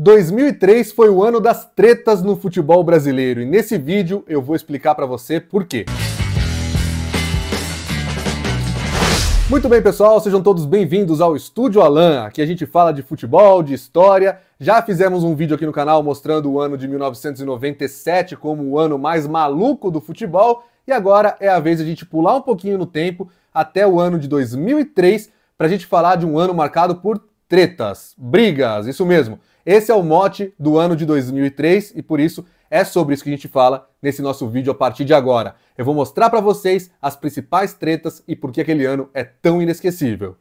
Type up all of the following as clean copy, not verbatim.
2003 foi o ano das tretas no futebol brasileiro e nesse vídeo eu vou explicar para você por quê. Muito bem, pessoal, sejam todos bem-vindos ao Estúdio Alan. Aqui a gente fala de futebol, de história. Já fizemos um vídeo aqui no canal mostrando o ano de 1997 como o ano mais maluco do futebol e agora é a vez de a gente pular um pouquinho no tempo até o ano de 2003 para a gente falar de um ano marcado por tretas, brigas, isso mesmo. Esse é o mote do ano de 2003 e por isso é sobre isso que a gente fala nesse nosso vídeo a partir de agora. Eu vou mostrar para vocês as principais tretas e por que aquele ano é tão inesquecível.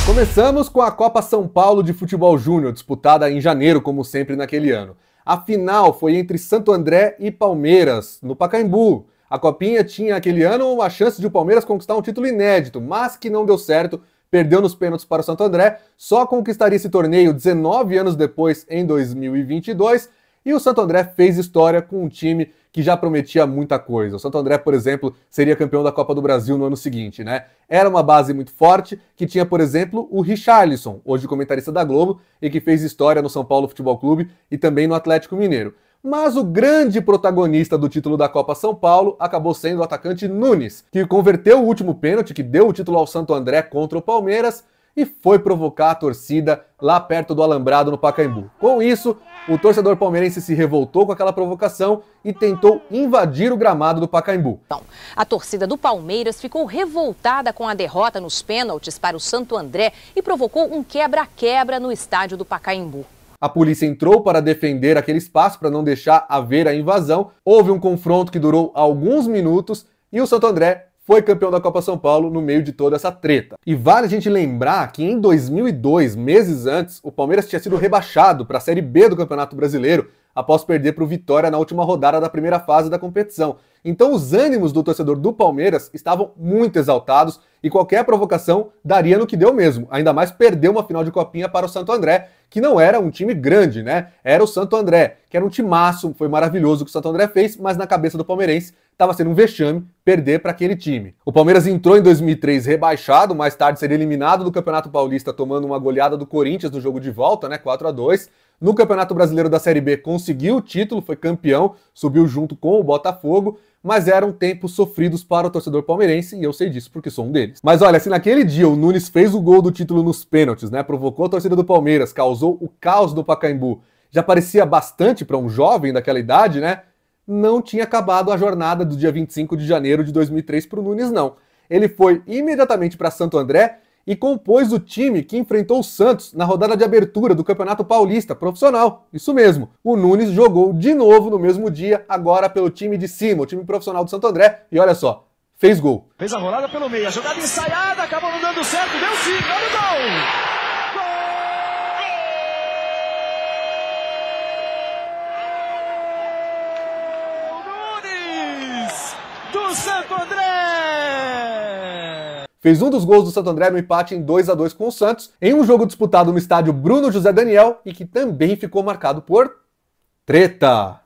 Começamos com a Copa São Paulo de Futebol Júnior, disputada em janeiro, como sempre naquele ano. A final foi entre Santo André e Palmeiras, no Pacaembu. A Copinha tinha aquele ano uma chance de o Palmeiras conquistar um título inédito, mas que não deu certo. Perdeu nos pênaltis para o Santo André, só conquistaria esse torneio 19 anos depois, em 2022, e o Santo André fez história com um time que já prometia muita coisa. O Santo André, por exemplo, seria campeão da Copa do Brasil no ano seguinte, né? Era uma base muito forte, que tinha, por exemplo, o Richarlison, hoje comentarista da Globo, e que fez história no São Paulo Futebol Clube e também no Atlético Mineiro. Mas o grande protagonista do título da Copa São Paulo acabou sendo o atacante Nunes, que converteu o último pênalti, que deu o título ao Santo André contra o Palmeiras e foi provocar a torcida lá perto do Alambrado no Pacaembu. Com isso, o torcedor palmeirense se revoltou com aquela provocação e tentou invadir o gramado do Pacaembu. A torcida do Palmeiras ficou revoltada com a derrota nos pênaltis para o Santo André e provocou um quebra-quebra no estádio do Pacaembu. A polícia entrou para defender aquele espaço, para não deixar haver a invasão. Houve um confronto que durou alguns minutos e o Santo André foi campeão da Copa São Paulo no meio de toda essa treta. E vale a gente lembrar que em 2002, meses antes, o Palmeiras tinha sido rebaixado para a Série B do Campeonato Brasileiro após perder para o Vitória na última rodada da primeira fase da competição. Então os ânimos do torcedor do Palmeiras estavam muito exaltados e qualquer provocação daria no que deu mesmo. Ainda mais perder uma final de Copinha para o Santo André, que não era um time grande, né? Era o Santo André, que era um timaço, foi maravilhoso o que o Santo André fez, mas na cabeça do palmeirense estava sendo um vexame perder para aquele time. O Palmeiras entrou em 2003 rebaixado, mais tarde seria eliminado do Campeonato Paulista tomando uma goleada do Corinthians no jogo de volta, né? 4-2. No Campeonato Brasileiro da Série B conseguiu o título, foi campeão, subiu junto com o Botafogo, mas eram tempos sofridos para o torcedor palmeirense e eu sei disso porque sou um deles. Mas olha, se naquele dia o Nunes fez o gol do título nos pênaltis, né, provocou a torcida do Palmeiras, causou o caos do Pacaembu, já parecia bastante para um jovem daquela idade, né? Não tinha acabado a jornada do dia 25 de janeiro de 2003 para o Nunes, não. Ele foi imediatamente para Santo André e compôs o time que enfrentou o Santos na rodada de abertura do Campeonato Paulista profissional. Isso mesmo, o Nunes jogou de novo no mesmo dia, agora pelo time de cima, o time profissional do Santo André, e olha só, fez gol. Fez a rolada pelo meio, a jogada ensaiada, acabou não dando certo, deu sim, olha o gol! Do Santo André! Fez um dos gols do Santo André no empate em 2-2 com o Santos, em um jogo disputado no estádio Bruno José Daniel e que também ficou marcado por treta.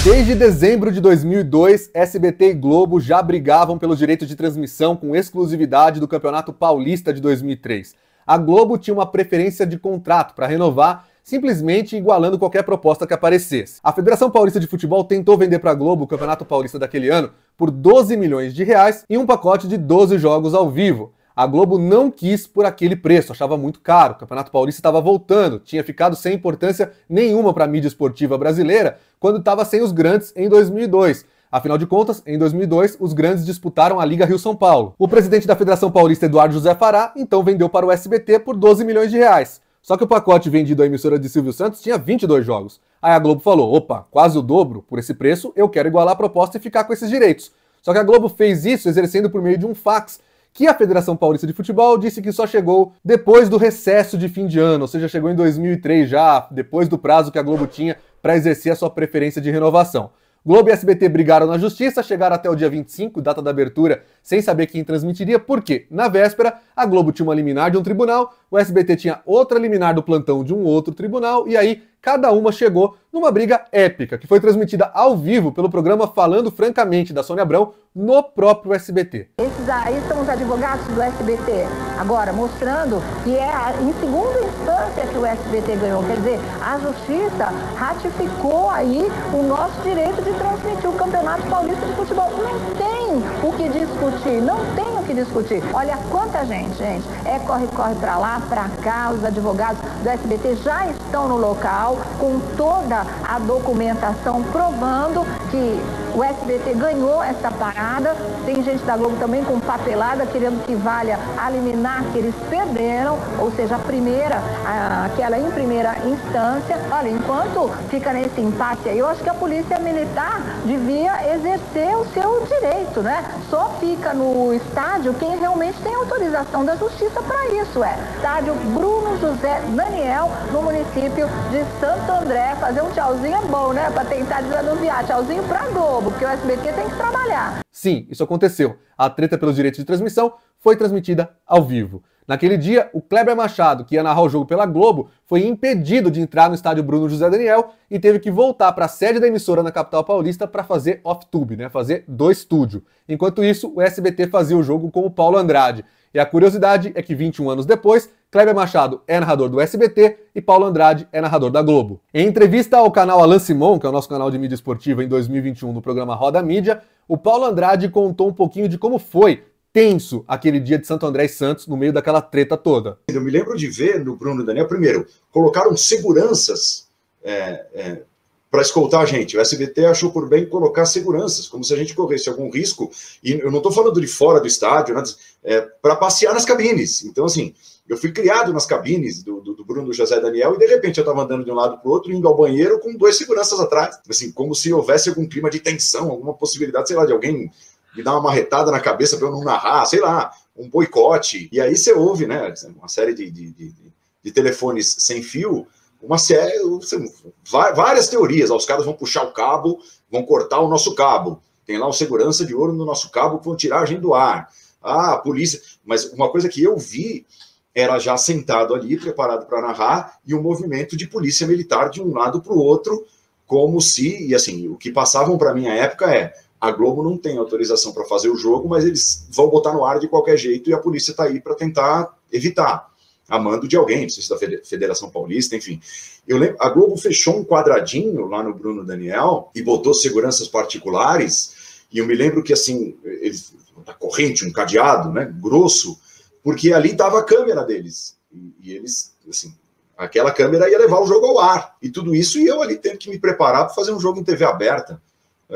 Desde dezembro de 2002, SBT e Globo já brigavam pelos direitos de transmissão com exclusividade do Campeonato Paulista de 2003. A Globo tinha uma preferência de contrato para renovar, simplesmente igualando qualquer proposta que aparecesse. A Federação Paulista de Futebol tentou vender para a Globo o Campeonato Paulista daquele ano por 12 milhões de reais e um pacote de 12 jogos ao vivo. A Globo não quis por aquele preço, achava muito caro. O Campeonato Paulista estava voltando, tinha ficado sem importância nenhuma para a mídia esportiva brasileira quando estava sem os grandes em 2002. Afinal de contas, em 2002, os grandes disputaram a Liga Rio-São Paulo. O presidente da Federação Paulista, Eduardo José Fará, então vendeu para o SBT por 12 milhões de reais. Só que o pacote vendido à emissora de Silvio Santos tinha 22 jogos. Aí a Globo falou, opa, quase o dobro, por esse preço eu quero igualar a proposta e ficar com esses direitos. Só que a Globo fez isso exercendo por meio de um fax, que a Federação Paulista de Futebol disse que só chegou depois do recesso de fim de ano, ou seja, chegou em 2003 já, depois do prazo que a Globo tinha para exercer a sua preferência de renovação. Globo e SBT brigaram na justiça, chegaram até o dia 25, data da abertura, sem saber quem transmitiria, porque, na véspera, a Globo tinha uma liminar de um tribunal, o SBT tinha outra liminar do plantão de um outro tribunal, e aí cada uma chegou numa briga épica, que foi transmitida ao vivo pelo programa Falando Francamente, da Sônia Abrão, no próprio SBT. Esses aí são os advogados do SBT, agora mostrando que é em segunda instância que o SBT ganhou, quer dizer, a justiça ratificou aí o nosso direito de transmitir o Campeonato Paulista de Futebol. Não tem o que discutir, não tem o que discutir. Olha quanta gente, é corre para lá, para cá, os advogados do SBT já estão no local com toda a documentação provando que o SBT ganhou essa parada. Tem gente da Globo também com papelada querendo que valha a liminar que eles perderam, ou seja, a primeira, aquela em primeira instância. Olha, enquanto fica nesse empate aí, eu acho que a Polícia Militar devia exercer o seu direito, né? Só fica no estádio quem realmente tem autorização da Justiça para isso, Estádio Bruno José Daniel, no município de Santo André. Fazer um tchauzinho é bom, né? Para tentar desanuviar. Tchauzinho pra Globo, porque o SBT tem que trabalhar. Sim, isso aconteceu. A treta pelos direitos de transmissão foi transmitida ao vivo. Naquele dia, o Kleber Machado, que ia narrar o jogo pela Globo, foi impedido de entrar no estádio Bruno José Daniel e teve que voltar para a sede da emissora na capital paulista para fazer off-tube, né? Fazer do estúdio. Enquanto isso, o SBT fazia o jogo com o Paulo Andrade. E a curiosidade é que 21 anos depois, Kleber Machado é narrador do SBT e Paulo Andrade é narrador da Globo. Em entrevista ao canal Alain Simon, que é o nosso canal de mídia esportiva, em 2021, no programa Roda Mídia, o Paulo Andrade contou um pouquinho de como foi tenso aquele dia de Santo André e Santos no meio daquela treta toda. Eu me lembro de ver no Bruno Daniel, primeiro, colocaram seguranças para escoltar a gente. O SBT achou por bem colocar seguranças, como se a gente corresse algum risco, e eu não estou falando de fora do estádio, né, para passear nas cabines. Então, assim, eu fui criado nas cabines do Bruno José Daniel e, de repente, eu estava andando de um lado para o outro, indo ao banheiro com 2 seguranças atrás. Assim, como se houvesse algum clima de tensão, alguma possibilidade, sei lá, de alguém me dar uma marretada na cabeça para eu não narrar, sei lá, um boicote. E aí você ouve, né, uma série de telefones sem fio, uma série, várias teorias. Os caras vão puxar o cabo, vão cortar o nosso cabo. Tem lá o segurança de ouro no nosso cabo que vão tirar a gente do ar. Ah, a polícia. Mas uma coisa que eu vi era já sentado ali, preparado para narrar, e um movimento de polícia militar de um lado para o outro, como se, e assim, o que passavam para mim à época a Globo não tem autorização para fazer o jogo, mas eles vão botar no ar de qualquer jeito e a polícia está aí para tentar evitar, a mando de alguém, não sei se da Federação Paulista, enfim. Eu lembro, a Globo fechou um quadradinho lá no Bruno Daniel e botou seguranças particulares, e eu me lembro que, assim, eles, uma corrente, um cadeado, né, grosso, porque ali estava a câmera deles, e eles, assim, aquela câmera ia levar o jogo ao ar, e tudo isso, e eu ali tendo que me preparar para fazer um jogo em TV aberta,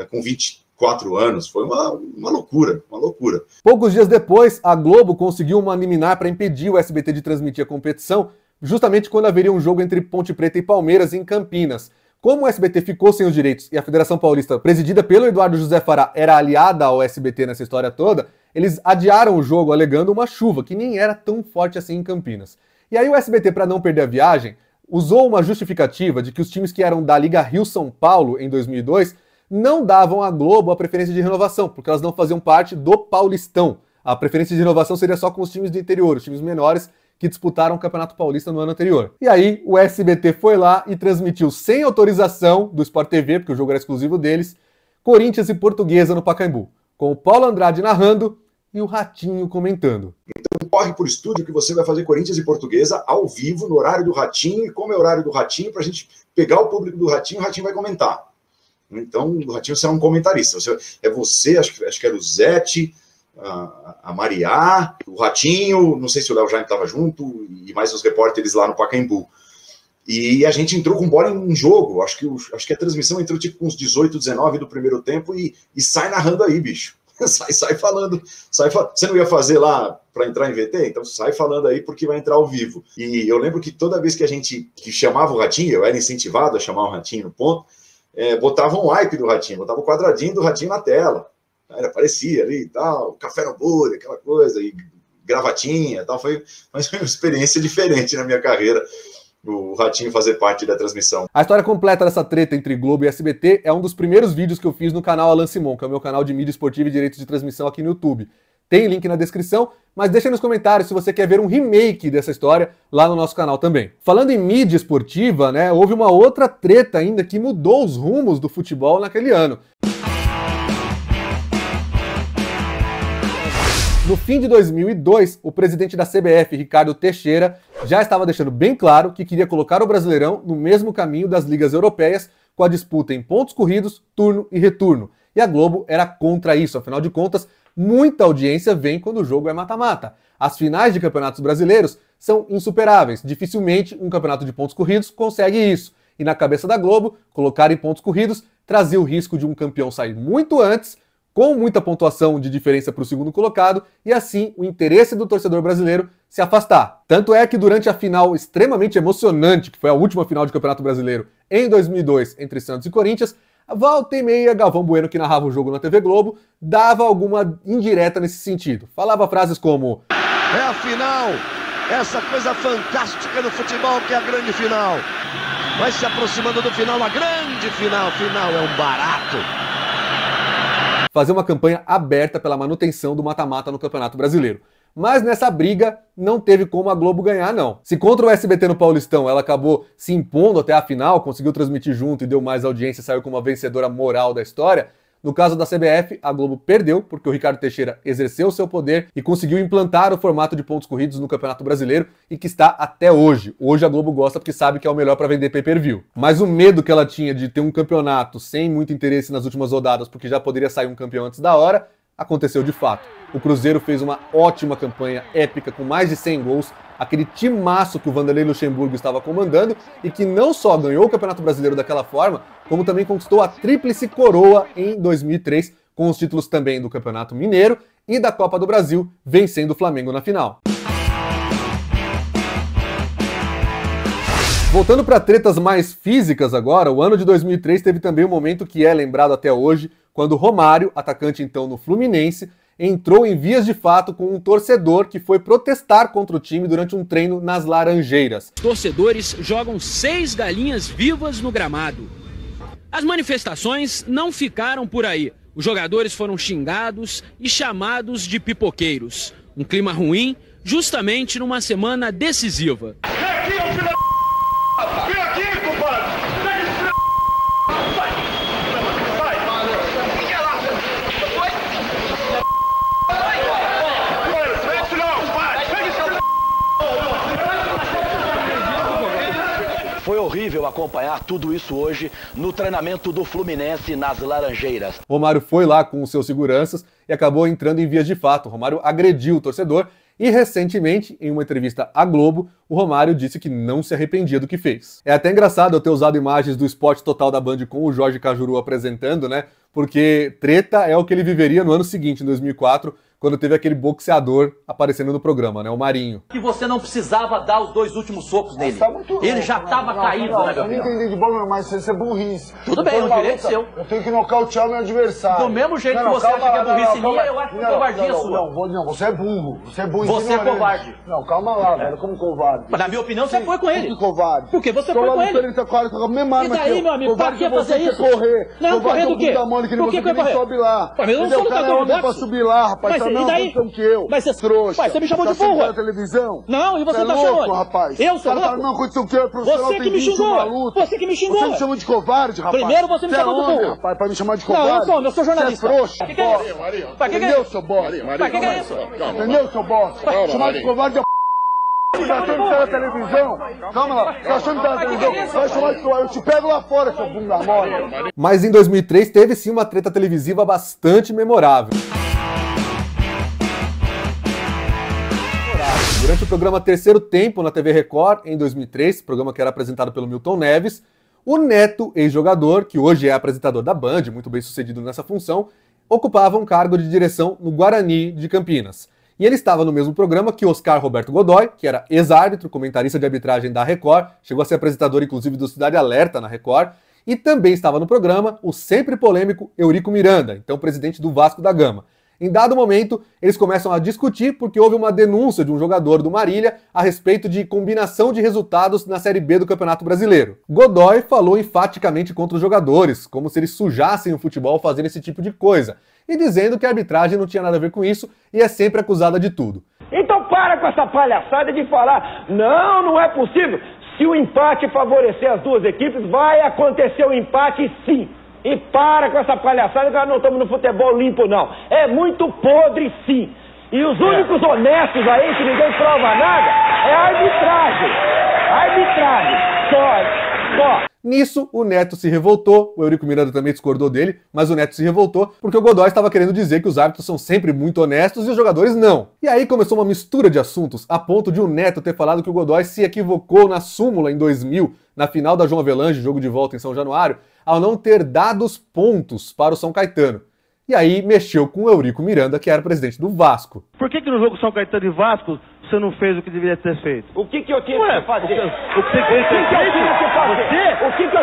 com 24 anos, foi uma loucura, uma loucura. Poucos dias depois, a Globo conseguiu uma liminar para impedir o SBT de transmitir a competição, justamente quando haveria um jogo entre Ponte Preta e Palmeiras em Campinas. Como o SBT ficou sem os direitos e a Federação Paulista, presidida pelo Eduardo José Fará, era aliada ao SBT nessa história toda, eles adiaram o jogo alegando uma chuva, que nem era tão forte assim em Campinas. E aí o SBT, para não perder a viagem, usou uma justificativa de que os times que eram da Liga Rio-São Paulo em 2002 não davam à Globo a preferência de renovação, porque elas não faziam parte do Paulistão. A preferência de renovação seria só com os times do interior, os times menores que disputaram o Campeonato Paulista no ano anterior. E aí o SBT foi lá e transmitiu sem autorização do Sport TV, porque o jogo era exclusivo deles, Corinthians e Portuguesa no Pacaembu, com o Paulo Andrade narrando e o Ratinho comentando. Então corre por estúdio que você vai fazer Corinthians e Portuguesa ao vivo, no horário do Ratinho, e como é o horário do Ratinho, para a gente pegar o público do Ratinho, o Ratinho vai comentar. Então, o Ratinho será um comentarista. Você, acho que era o Zete, a Mariá, o Ratinho, não sei se o Léo Jaime estava junto, e mais os repórteres lá no Pacaembu. E a gente entrou com bola em um jogo, acho que a transmissão entrou tipo com uns 18, 19 do primeiro tempo e sai narrando aí, bicho. Sai falando. Você não ia fazer lá para entrar em VT? Então sai falando aí porque vai entrar ao vivo. E eu lembro que toda vez que a gente chamava o Ratinho, eu era incentivado a chamar o Ratinho no ponto, botava um wipe do Ratinho, botava o quadradinho do Ratinho na tela. Aparecia ali e tal, café no hambúrguer, aquela coisa, e gravatinha e tal. Foi uma experiência diferente na minha carreira. o Ratinho fazer parte da transmissão. A história completa dessa treta entre Globo e SBT é um dos primeiros vídeos que eu fiz no canal Alan Simon, que é o meu canal de mídia esportiva e direitos de transmissão aqui no YouTube. Tem link na descrição, mas deixa nos comentários se você quer ver um remake dessa história lá no nosso canal também. Falando em mídia esportiva, né, houve uma outra treta ainda que mudou os rumos do futebol naquele ano. No fim de 2002, o presidente da CBF, Ricardo Teixeira, já estava deixando bem claro que queria colocar o Brasileirão no mesmo caminho das ligas europeias, com a disputa em pontos corridos, turno e retorno. E a Globo era contra isso, afinal de contas, muita audiência vem quando o jogo é mata-mata. As finais de campeonatos brasileiros são insuperáveis, dificilmente um campeonato de pontos corridos consegue isso. E na cabeça da Globo, colocar em pontos corridos trazia o risco de um campeão sair muito antes, com muita pontuação de diferença para o segundo colocado, e assim o interesse do torcedor brasileiro se afastar. Tanto é que durante a final extremamente emocionante, que foi a última final de Campeonato Brasileiro em 2002 entre Santos e Corinthians, volta e meia, Galvão Bueno, que narrava o jogo na TV Globo, dava alguma indireta nesse sentido. Falava frases como: é a final, essa coisa fantástica do futebol que é a grande final. Vai se aproximando do final, a grande final. Final é um barato. Fazer uma campanha aberta pela manutenção do mata-mata no Campeonato Brasileiro. Mas nessa briga não teve como a Globo ganhar, não. Se contra o SBT no Paulistão ela acabou se impondo até a final, conseguiu transmitir junto e deu mais audiência e saiu como a vencedora moral da história, no caso da CBF, a Globo perdeu, porque o Ricardo Teixeira exerceu seu poder e conseguiu implantar o formato de pontos corridos no Campeonato Brasileiro e que está até hoje. Hoje a Globo gosta porque sabe que é o melhor para vender pay-per-view. Mas o medo que ela tinha de ter um campeonato sem muito interesse nas últimas rodadas, porque já poderia sair um campeão antes da hora, aconteceu de fato. O Cruzeiro fez uma ótima campanha épica com mais de 100 gols, aquele timaço que o Vanderlei Luxemburgo estava comandando e que não só ganhou o Campeonato Brasileiro daquela forma, como também conquistou a tríplice coroa em 2003, com os títulos também do Campeonato Mineiro e da Copa do Brasil, vencendo o Flamengo na final. Voltando para tretas mais físicas agora, o ano de 2003 teve também um momento que é lembrado até hoje, quando Romário, atacante então no Fluminense, entrou em vias de fato com um torcedor que foi protestar contra o time durante um treino nas Laranjeiras. Torcedores jogam 6 galinhas vivas no gramado. As manifestações não ficaram por aí. Os jogadores foram xingados e chamados de pipoqueiros. Um clima ruim, justamente numa semana decisiva. Vem aqui, compadre! Foi horrível acompanhar tudo isso hoje no treinamento do Fluminense nas Laranjeiras. Romário foi lá com os seus seguranças e acabou entrando em vias de fato. Romário agrediu o torcedor e recentemente, em uma entrevista à Globo, o Romário disse que não se arrependia do que fez. É até engraçado eu ter usado imagens do Esporte Total da Band com o Jorge Cajuru apresentando, né? Porque treta é o que ele viveria no ano seguinte, em 2004, quando teve aquele boxeador aparecendo no programa, né? O Marinho. Que você não precisava dar os 2 últimos socos nele. Tá ele já estava caído, né, meu filho? Eu não entendi de bola, mas isso é burrice. Tudo bem, o direito seu. Eu tenho que nocautear meu adversário. Do mesmo jeito que você acha que é burrice minha, eu acho que é covardia sua. Não, você é burro. Você é burro. Você é covarde. Não, calma lá, velho, como covarde. Mas na minha opinião, você foi com ele. Que covarde. Por quê? Você foi com ele. Ele tá com a mesma arma. E daí, meu amigo, pra que fazer isso? Correr. Não, correr do quê? Por que correr? Sobe lá. Mas eu não sou lutador de boxe. Pra subir lá, rapaz. Mas e daí? Mas você trouxa. Mas você me chamou de burro. Tá televisão? Não, e você tá louco, rapaz. Eu sou louco? Não, aconteceu o quê? Você que me xingou. Você que me xingou. Você me chamou de covarde, rapaz. Primeiro você me chamou de burro. Rapaz, pra me chamar de covarde. Não, eu sou jornalista. Você é frouxo. O que é isso? Entendeu, seu bosta? O que é isso? Entendeu, seu bosta? Chamar de covarde é você tá achando que tá na televisão? Calma lá, você tá achando que tá na televisão? Vai chamar de covarde, eu te pego lá fora, seu bunda mole. Mas em 2003 teve sim uma treta televisiva bastante memorável. Durante o programa Terceiro Tempo na TV Record, em 2003, programa que era apresentado pelo Milton Neves, o Neto, ex-jogador, que hoje é apresentador da Band, muito bem sucedido nessa função, ocupava um cargo de direção no Guarani de Campinas. E ele estava no mesmo programa que Oscar Roberto Godoy, que era ex-árbitro, comentarista de arbitragem da Record, chegou a ser apresentador inclusive do Cidade Alerta na Record, e também estava no programa o sempre polêmico Eurico Miranda, então presidente do Vasco da Gama. Em dado momento, eles começam a discutir porque houve uma denúncia de um jogador do Marília a respeito de combinação de resultados na Série B do Campeonato Brasileiro. Godoy falou enfaticamente contra os jogadores, como se eles sujassem o futebol fazendo esse tipo de coisa, e dizendo que a arbitragem não tinha nada a ver com isso e é sempre acusada de tudo. Então para com essa palhaçada de falar, não é possível. Se o empate favorecer as duas equipes, vai acontecer o empate sim. E para com essa palhaçada que nós não estamos no futebol limpo, não. É muito podre, sim. E os únicos honestos aí, que ninguém prova nada, é a arbitragem. Arbitragem. Só. Nisso, o Neto se revoltou, o Eurico Miranda também discordou dele, mas o Neto se revoltou porque o Godoy estava querendo dizer que os árbitros são sempre muito honestos e os jogadores não. E aí começou uma mistura de assuntos, a ponto de o Neto ter falado que o Godoy se equivocou na súmula em 2000, na final da João Avelange, jogo de volta em São Januário, ao não ter dado os pontos para o São Caetano. E aí mexeu com o Eurico Miranda, que era presidente do Vasco. Por que no jogo São Caetano e Vasco você não fez o que deveria ter feito? O que eu tinha que fazer? O que eu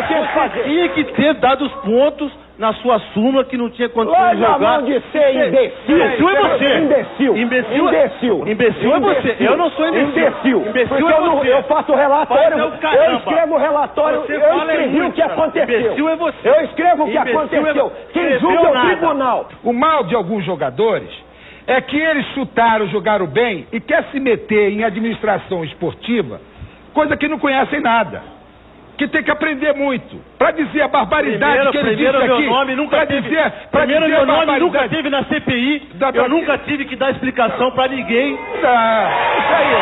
tinha que fazer? Tinha que ter dado os pontos na sua súmula que não tinha condições de jogar. Mão de ser imbecil. Imbecil é você. Imbecil é você. Eu não sou imbecil. Imbecil é você. Eu faço relatório. Eu escrevo o relatório. Eu escrevi o que aconteceu. Imbecil é você. Eu escrevo o que aconteceu. Quem julga é o tribunal. O mal de alguns jogadores é que eles chutaram, jogaram bem e quer se meter em administração esportiva, coisa que não conhecem nada, que tem que aprender muito, para dizer a barbaridade que ele disse aqui. Meu nome nunca teve na CPI, eu nunca tive que dar explicação para ninguém. Isso aí.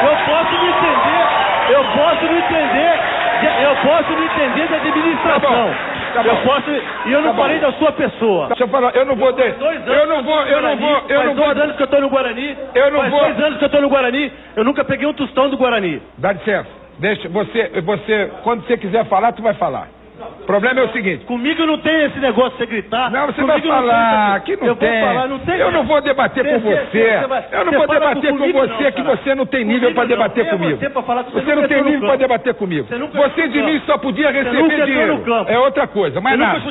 Eu posso me entender de administração. Tá bom. Eu não falei da sua pessoa. Deixa eu falar, eu não vou... Faz 2 anos que eu tô no Guarani. Faz 2 anos que eu tô no Guarani. Eu nunca peguei um tostão do Guarani. Dá licença. Deixa, você, quando você quiser falar, tu vai falar. O problema é o seguinte. Comigo não tem esse negócio de você gritar. Não, você vai falar. Aqui não tem. Eu não vou debater com você. Eu não vou debater com você, que você não tem nível para debater comigo. Você não tem nível para debater comigo. Você de mim só podia receber dinheiro. É outra coisa, mas nada.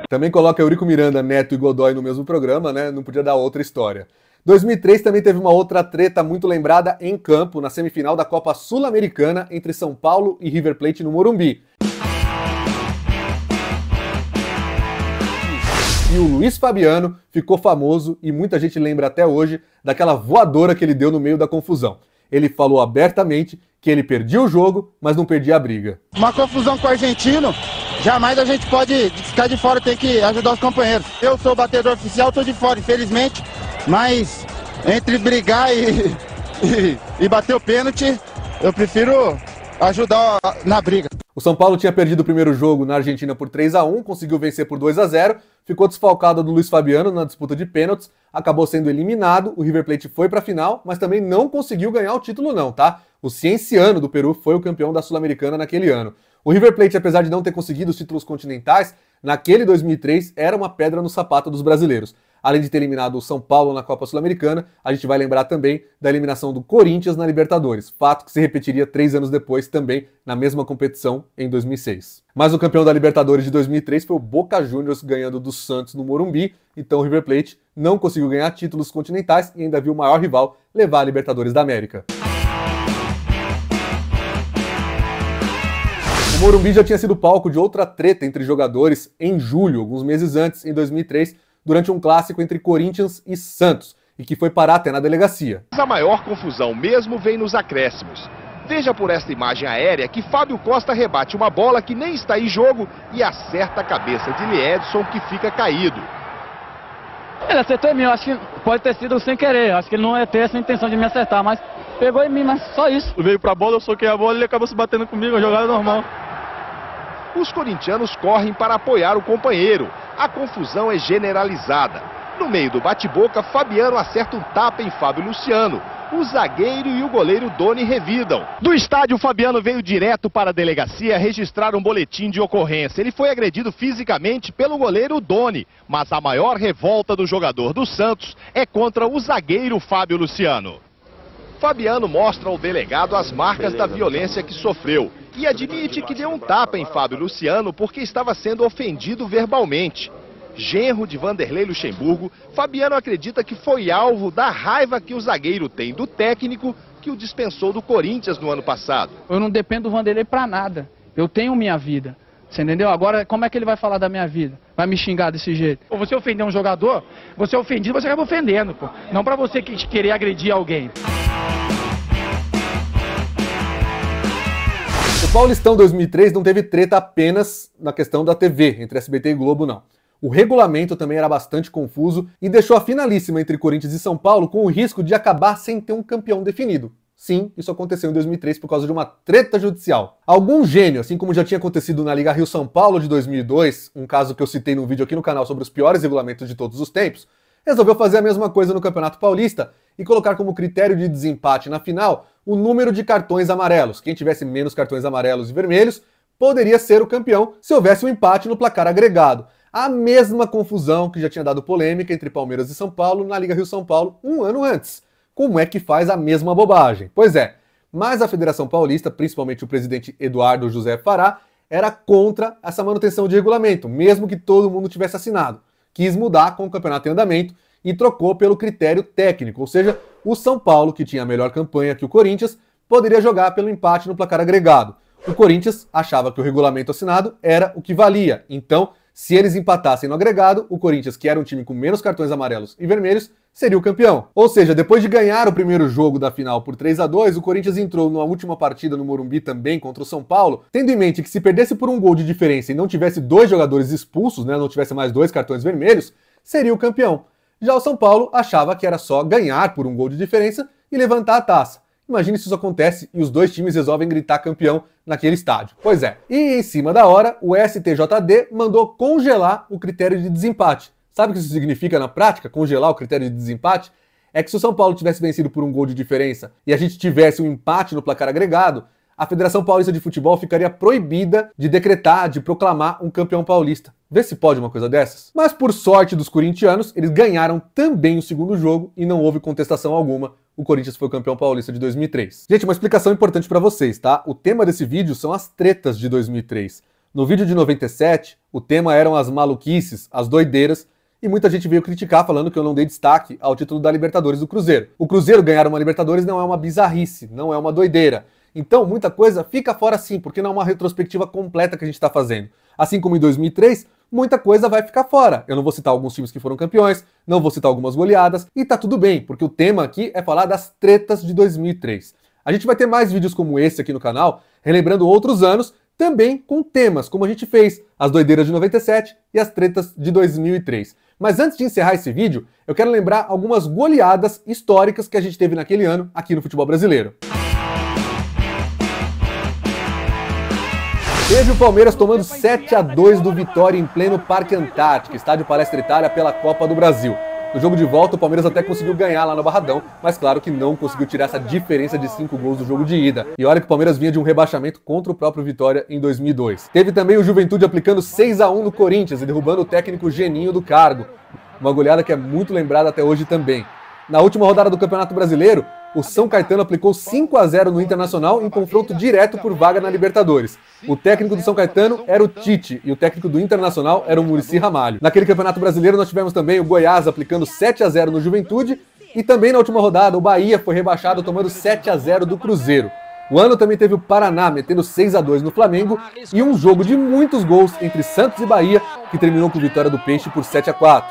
Também coloca Eurico Miranda, Neto e Godoy no mesmo programa, né? Não podia dar outra história. 2003 também teve uma outra treta muito lembrada em campo, na semifinal da Copa Sul-Americana entre São Paulo e River Plate no Morumbi. E o Luiz Fabiano ficou famoso e muita gente lembra até hoje daquela voadora que ele deu no meio da confusão. Ele falou abertamente que ele perdia o jogo, mas não perdia a briga. Uma confusão com o argentino, jamais a gente pode ficar de fora, tem que ajudar os companheiros. Eu sou o batedor oficial, estou de fora, infelizmente, mas entre brigar e bater o pênalti, eu prefiro ajudar na briga. O São Paulo tinha perdido o primeiro jogo na Argentina por 3-1, conseguiu vencer por 2-0, ficou desfalcado do Luiz Fabiano na disputa de pênaltis, acabou sendo eliminado, o River Plate foi para a final, mas também não conseguiu ganhar o título não, tá? O Cienciano do Peru foi o campeão da Sul-Americana naquele ano. O River Plate, apesar de não ter conseguido os títulos continentais, naquele 2003 era uma pedra no sapato dos brasileiros. Além de ter eliminado o São Paulo na Copa Sul-Americana, a gente vai lembrar também da eliminação do Corinthians na Libertadores, fato que se repetiria 3 anos depois também na mesma competição em 2006. Mas o campeão da Libertadores de 2003 foi o Boca Juniors ganhando do Santos no Morumbi, então o River Plate não conseguiu ganhar títulos continentais e ainda viu o maior rival levar a Libertadores da América. O Morumbi já tinha sido palco de outra treta entre jogadores em julho, alguns meses antes, em 2003, durante um clássico entre Corinthians e Santos, e que foi parar até na delegacia. A maior confusão mesmo vem nos acréscimos. Veja por esta imagem aérea que Fábio Costa rebate uma bola que nem está em jogo e acerta a cabeça de Liedson, que fica caído. Ele acertou em mim, eu acho que pode ter sido sem querer, eu acho que ele não ia ter essa intenção de me acertar, mas pegou em mim, mas só isso. Veio pra bola, eu soquei a bola e ele acabou se batendo comigo, a jogada normal. Os corintianos correm para apoiar o companheiro. A confusão é generalizada. No meio do bate-boca, Fabiano acerta um tapa em Fábio Luciano. O zagueiro e o goleiro Doni revidam. Do estádio, Fabiano veio direto para a delegacia registrar um boletim de ocorrência. Ele foi agredido fisicamente pelo goleiro Doni. Mas a maior revolta do jogador do Santos é contra o zagueiro Fábio Luciano. Fabiano mostra ao delegado as marcas da violência que sofreu e admite que deu um tapa em Fábio Luciano porque estava sendo ofendido verbalmente. genro de Vanderlei Luxemburgo, Fabiano acredita que foi alvo da raiva que o zagueiro tem do técnico que o dispensou do Corinthians no ano passado. Eu não dependo do Vanderlei pra nada. Eu tenho minha vida. Você entendeu? Agora, como é que ele vai falar da minha vida? Vai me xingar desse jeito? Ou você ofender um jogador, você é ofendido, você acaba ofendendo, pô. Não pra você querer agredir alguém. O Paulistão 2003 não teve treta apenas na questão da TV, entre SBT e Globo, não. O regulamento também era bastante confuso e deixou a finalíssima entre Corinthians e São Paulo com o risco de acabar sem ter um campeão definido. Sim, isso aconteceu em 2003 por causa de uma treta judicial. Algum gênio, assim como já tinha acontecido na Liga Rio-São Paulo de 2002, um caso que eu citei num vídeo aqui no canal sobre os piores regulamentos de todos os tempos, resolveu fazer a mesma coisa no Campeonato Paulista e colocar como critério de desempate na final o número de cartões amarelos. Quem tivesse menos cartões amarelos e vermelhos poderia ser o campeão se houvesse um empate no placar agregado. A mesma confusão que já tinha dado polêmica entre Palmeiras e São Paulo na Liga Rio-São Paulo um ano antes. Como é que faz a mesma bobagem? Pois é, mas a Federação Paulista, principalmente o presidente Eduardo José Fará, era contra essa manutenção de regulamento, mesmo que todo mundo tivesse assinado. Quis mudar com o campeonato em andamento e trocou pelo critério técnico, ou seja, o São Paulo, que tinha a melhor campanha que o Corinthians, poderia jogar pelo empate no placar agregado. O Corinthians achava que o regulamento assinado era o que valia, então, se eles empatassem no agregado, o Corinthians, que era um time com menos cartões amarelos e vermelhos, seria o campeão. Ou seja, depois de ganhar o primeiro jogo da final por 3-2, o Corinthians entrou na última partida no Morumbi também contra o São Paulo, tendo em mente que se perdesse por um gol de diferença e não tivesse 2 jogadores expulsos, não tivesse mais 2 cartões vermelhos, seria o campeão. Já o São Paulo achava que era só ganhar por um gol de diferença e levantar a taça. Imagine se isso acontece e os dois times resolvem gritar campeão naquele estádio. Pois é. E em cima da hora, o STJD mandou congelar o critério de desempate. Sabe o que isso significa na prática, congelar o critério de desempate? É que se o São Paulo tivesse vencido por um gol de diferença e a gente tivesse um empate no placar agregado, a Federação Paulista de Futebol ficaria proibida de decretar, de proclamar um campeão paulista. Vê se pode uma coisa dessas. Mas por sorte dos corintianos, eles ganharam também o segundo jogo e não houve contestação alguma. O Corinthians foi o campeão paulista de 2003. Gente, uma explicação importante pra vocês, tá? O tema desse vídeo são as tretas de 2003. No vídeo de 97, o tema eram as maluquices, as doideiras, e muita gente veio criticar falando que eu não dei destaque ao título da Libertadores do Cruzeiro. O Cruzeiro ganhar uma Libertadores não é uma bizarrice, não é uma doideira. Então, muita coisa fica fora sim, porque não é uma retrospectiva completa que a gente está fazendo. Assim como em 2003, muita coisa vai ficar fora. Eu não vou citar alguns times que foram campeões, não vou citar algumas goleadas, e tá tudo bem, porque o tema aqui é falar das tretas de 2003. A gente vai ter mais vídeos como esse aqui no canal, relembrando outros anos, também com temas, como a gente fez, as doideiras de 97 e as tretas de 2003. Mas antes de encerrar esse vídeo, eu quero lembrar algumas goleadas históricas que a gente teve naquele ano aqui no futebol brasileiro. Teve o Palmeiras tomando 7-2 do Vitória em pleno Parque Antártica, estádio Palestra Itália, pela Copa do Brasil. No jogo de volta, o Palmeiras até conseguiu ganhar lá no Barradão, mas claro que não conseguiu tirar essa diferença de 5 gols do jogo de ida. E olha que o Palmeiras vinha de um rebaixamento contra o próprio Vitória em 2002. Teve também o Juventude aplicando 6-1 no Corinthians e derrubando o técnico Geninho do cargo. Uma goleada que é muito lembrada até hoje também. Na última rodada do Campeonato Brasileiro, o São Caetano aplicou 5-0 no Internacional em confronto direto por vaga na Libertadores. O técnico do São Caetano era o Tite e o técnico do Internacional era o Muricy Ramalho. Naquele Campeonato Brasileiro nós tivemos também o Goiás aplicando 7-0 no Juventude e também na última rodada o Bahia foi rebaixado tomando 7-0 do Cruzeiro. O ano também teve o Paraná metendo 6-2 no Flamengo e um jogo de muitos gols entre Santos e Bahia que terminou com vitória do Peixe por 7-4.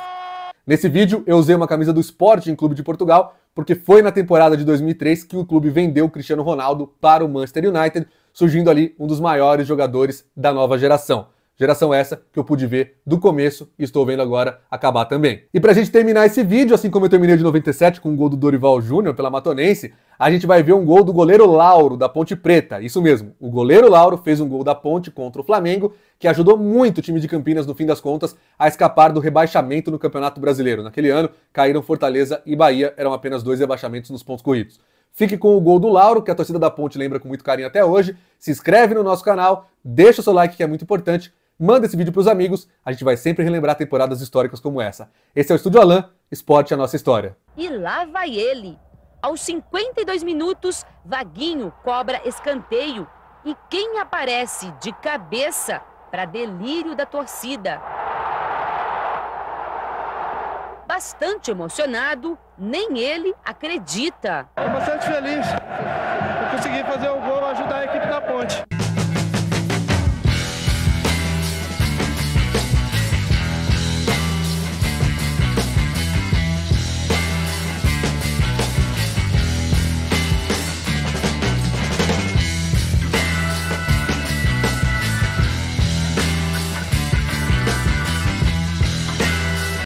Nesse vídeo eu usei uma camisa do Sporting Clube de Portugal, porque foi na temporada de 2003 que o clube vendeu o Cristiano Ronaldo para o Manchester United, surgindo ali um dos maiores jogadores da nova geração. Geração essa que eu pude ver do começo e estou vendo agora acabar também. E pra gente terminar esse vídeo, assim como eu terminei de 97 com o gol do Dorival Júnior pela Matonense, a gente vai ver um gol do goleiro Lauro, da Ponte Preta. Isso mesmo, o goleiro Lauro fez um gol da Ponte contra o Flamengo, que ajudou muito o time de Campinas, no fim das contas, a escapar do rebaixamento no Campeonato Brasileiro. Naquele ano, caíram Fortaleza e Bahia, eram apenas 2 rebaixamentos nos pontos corridos. Fique com o gol do Lauro, que a torcida da Ponte lembra com muito carinho até hoje. Se inscreve no nosso canal, deixa o seu like que é muito importante. Manda esse vídeo para os amigos, a gente vai sempre relembrar temporadas históricas como essa. Esse é o Estúdio Alan, Esporte a Nossa História. E lá vai ele. Aos 52 minutos, Vaguinho cobra escanteio. E quem aparece de cabeça para delírio da torcida? bastante emocionado, nem ele acredita. Estou bastante feliz. Eu consegui fazer o gol.